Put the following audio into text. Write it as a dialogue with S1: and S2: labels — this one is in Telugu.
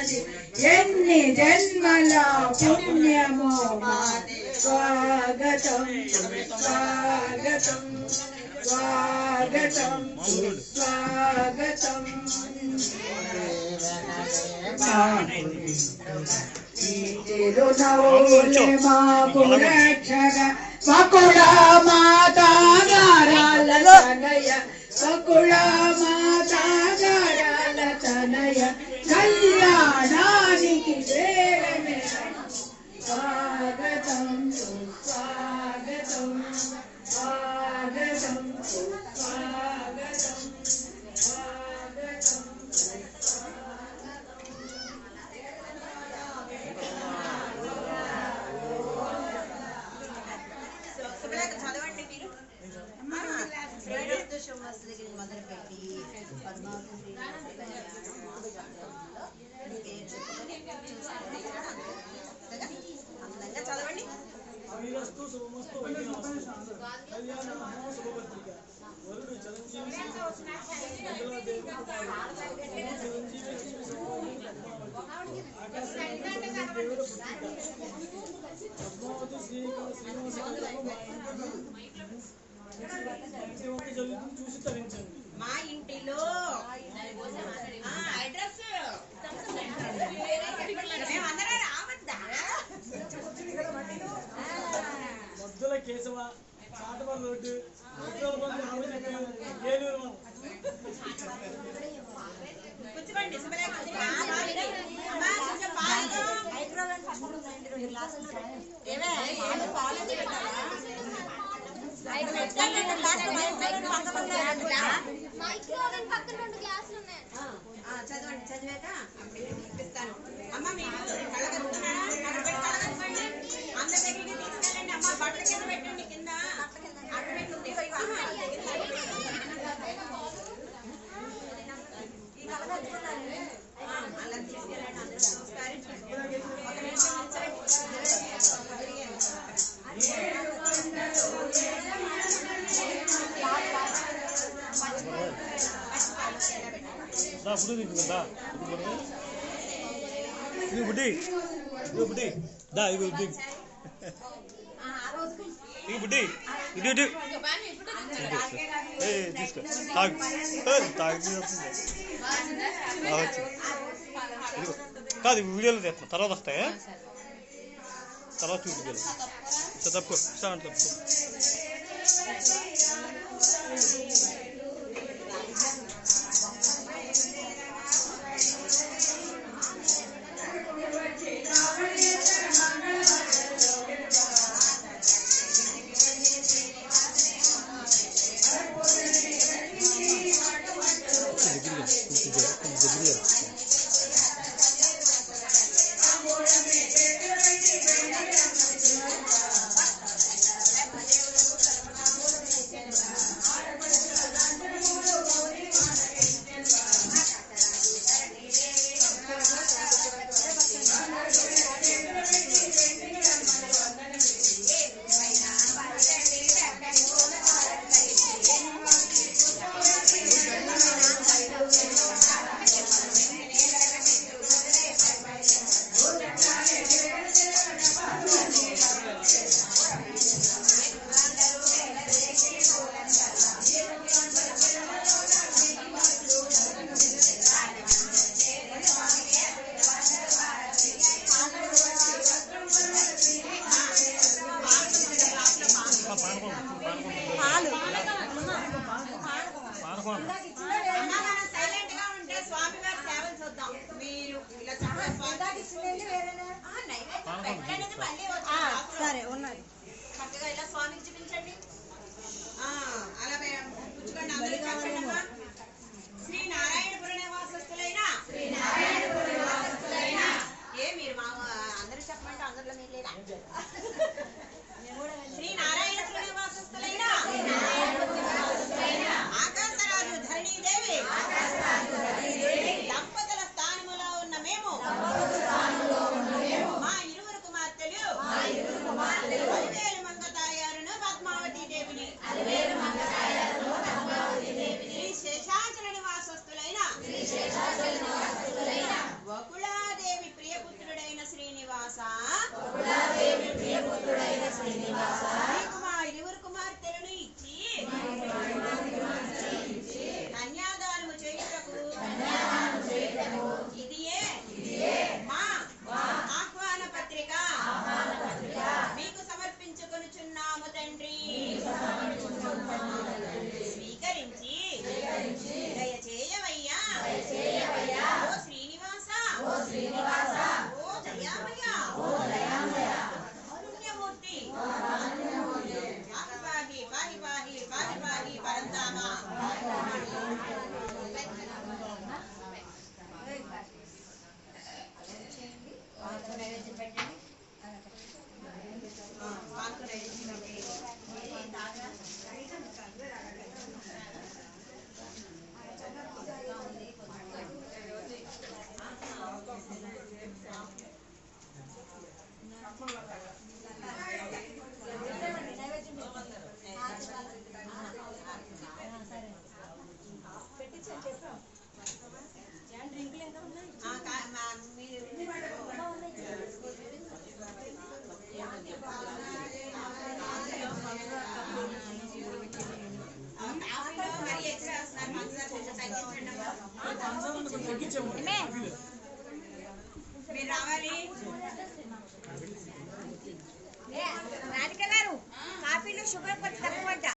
S1: మాది ఎన్ని జన్మల పుణ్యమో మాది స్వాగతం స్వాగతం స్వాగతం స్వాగతం తిరునవ్వులే మాకు రక్షక వకుళ మాతా గారాల తనయ వకుళ మాతా గారాల తనయ కళ్యాణానికి వేరమే స్వాగతం స్వాగతం స్వాగతం స్వాగతం స్వాగతం
S2: చదవండి మీరు మొదలుపెట్టి పద్మావతి అందంగా చదవండి. మా ఇంటిలో అడ్రస్
S3: మద్దుల కేశవ చాటవల్ రోడ్డు
S2: కూర్చోండి. చదవండి. చదివాక ఇప్పిస్తాను. అమ్మ మీరు కళ్ళగలుగుతున్నారా? అందరి దగ్గరికి తీసుకెళ్ళండి. అమ్మ బట్టల కింద పెట్టండి. కింద అక్కడ పెట్టి అలా తీసుకెళ్ళండి. అందరూ నమస్కారం.
S3: బుడ్డి బుడ్డి దా ఇది బుడ్డి ఇది బుడ్డి ఇది ఇటు తీసుకో తాగు తాగు కాదు వీడియోలో తెస్తా తర్వాత వస్తాయా తర్వాత చూపించాలి తప్పుకో సార్ తప్పుకో
S2: సైలెంట్ గా ఉంటే స్వామి వారి సేవలు చూద్దాం. మీరు ఇలా సరే ఉన్నది చక్కగా ఇలా స్వామికి చూపించండి. అలా పుచ్చుకోండి. అందరూ చెప్పండి. శ్రీ నారాయణపుర నివాసస్తులైన ఏ మీరు మా అందరూ చెప్పమంటే అందరిలో మీరు లేదా? శ్రీ నారాయణపుర నివాసస్తులైన ఆకాశరాజు ధరణీదేవి దంపతుల స్థానములో ఉన్న మేము మా ఇరువురు కుమార్తెలు నీకు మా ఇరువురు కుమార్తెలను ఇచ్చి కన్యాదానము చేయుటకు ఇదియే మా ఆహ్వాన పత్రిక మీకు సమర్పించుకొనుచున్నాము తండ్రి. స్వీకరించి దయచేయవయ్యా ఓ శ్రీనివాస ఓ దయామయ కారుణ్యమూర్తి పాహి పాహి పాహి పాహి పాహి పరంధామ. మీరు రావాలి.
S4: రాధిక గారు కాఫీలో షుగర్ కొంచెం తక్కువ.